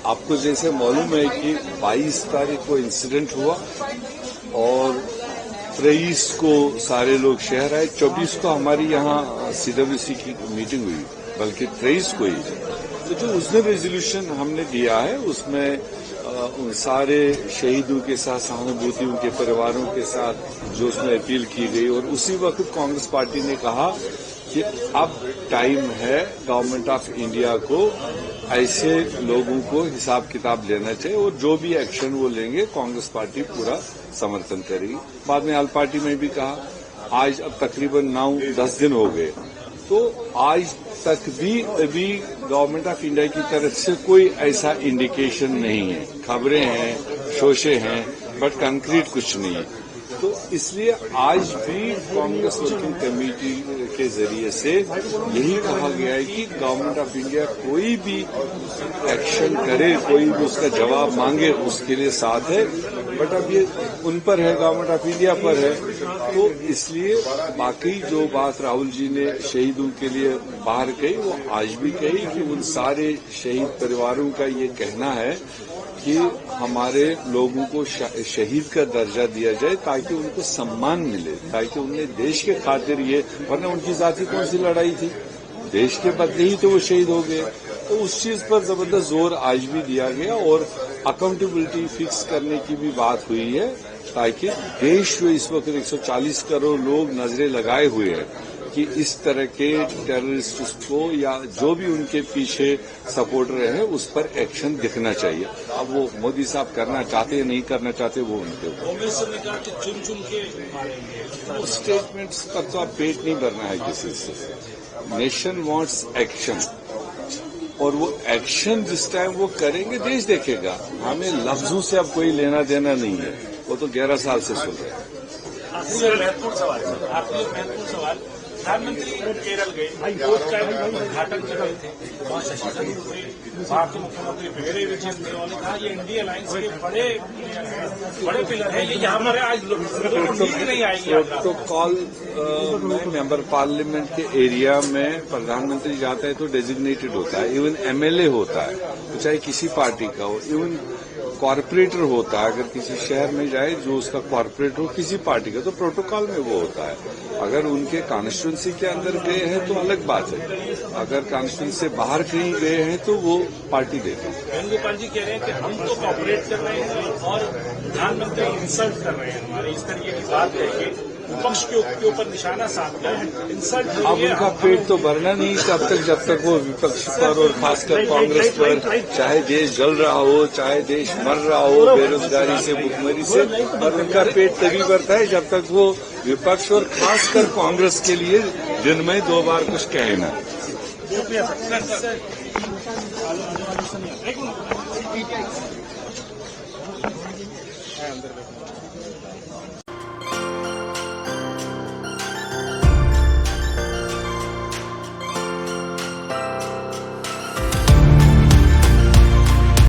आपको जैसे मालूम है कि 22 तारीख को इंसिडेंट हुआ और 23 को सारे लोग शहर आए, 24 को हमारी यहाँ सीडब्ल्यूसी की मीटिंग हुई, बल्कि 23 को ही। तो जो उसने रेजोल्यूशन हमने दिया है उसमें उन सारे शहीदों के साथ सहानुभूति, उनके परिवारों के साथ जो उसमें अपील की गई, और उसी वक्त कांग्रेस पार्टी ने कहा कि अब टाइम है गवर्नमेंट ऑफ इंडिया को ऐसे लोगों को हिसाब किताब लेना चाहिए और जो भी एक्शन वो लेंगे कांग्रेस पार्टी पूरा समर्थन करेगी। बाद में आल पार्टी में भी कहा। आज अब तकरीबन 9-10 दिन हो गए, तो आज तक भी अभी गवर्नमेंट ऑफ इंडिया की तरफ से कोई ऐसा इंडिकेशन नहीं है। खबरें हैं, शोशे हैं, बट कंक्रीट कुछ नहीं है। तो इसलिए आज भी कांग्रेस वर्किंग कमेटी के जरिए से यही कहा गया है कि गवर्नमेंट ऑफ इंडिया कोई भी एक्शन करे, कोई भी उसका जवाब मांगे, उसके लिए साथ है। बट अब ये उन पर है, गवर्नमेंट ऑफ इंडिया पर है। तो इसलिए बाकी जो बात राहुल जी ने शहीदों के लिए बाहर कही, वो आज भी कही कि उन सारे शहीद परिवारों का ये कहना है कि हमारे लोगों को शहीद का दर्जा दिया जाए ताकि उनको सम्मान मिले, ताकि उन्हें देश के खातिर ये, वरना उनकी जाति कौन सी लड़ाई थी, देश के बदले ही तो वो शहीद हो गए। तो उस चीज पर जबरदस्त जोर आज भी दिया गया और अकाउंटेबिलिटी फिक्स करने की भी बात हुई है, ताकि देश जो इस वक्त 140 करोड़ लोग नजरें लगाए हुए हैं कि इस तरह के टेररिस्ट को या जो भी उनके पीछे सपोर्टर हैं उस पर एक्शन दिखना चाहिए। अब वो मोदी साहब करना चाहते या नहीं करना चाहते वो उनके ऊपर। स्टेटमेंट्स पर तो आप पेट नहीं भरना है किसी से। नेशन वांट्स एक्शन, और वो एक्शन जिस टाइम वो करेंगे देश देखेगा। हमें लफ्जों से अब कोई लेना देना नहीं है, वो तो 11 साल से सुन रहे हैं। महत्वपूर्ण सवाल प्रधानमंत्री केरल गए, उद्घाटन कर रहे थे, वहाँ शशि थरूर थे, वहाँ के मुख्यमंत्री पिनरई विजयन थे। उन्होंने कहा ये इंडिया अलायंस के बड़े पिलर है, ये यहाँ हमारे आज नहीं आएगी। प्रोटोकॉल में मेंबर पार्लियामेंट के एरिया में प्रधानमंत्री जाता है तो डेजिग्नेटेड होता है, इवन एमएलए होता है, तो चाहे किसी पार्टी का हो, इवन कॉर्पोरेटर होता है। अगर किसी शहर में जाए जो उसका कॉर्पोरेटर हो किसी पार्टी का, तो प्रोटोकॉल में वो होता है। अगर उनके कॉन्स्टिट्यूंसी के अंदर गए हैं तो अलग बात है, अगर कॉन्स्टिट्यूंसी से बाहर कहीं गए हैं तो वो पार्टी देती है। वेणुगोपाल जी कह रहे हैं कि हम तो कॉपरेट कर रहे हैं और प्रधानमंत्री इंसल्ट कर रहे हैं हमारे, इस तरीके की बात है कि विपक्ष के ऊपर निशाना साधना है, इंसल्ट। अब उनका पेट तो भरना नहीं तब तक जब तक वो विपक्ष पर और खासकर कांग्रेस पर, चाहे देश जल रहा हो, चाहे देश मर रहा हो बेरोजगारी से, भुखमरी से, पर उनका पेट तभी भरता है जब तक वो विपक्ष और खासकर कांग्रेस के लिए दिन में 2 बार कुछ कहे ना।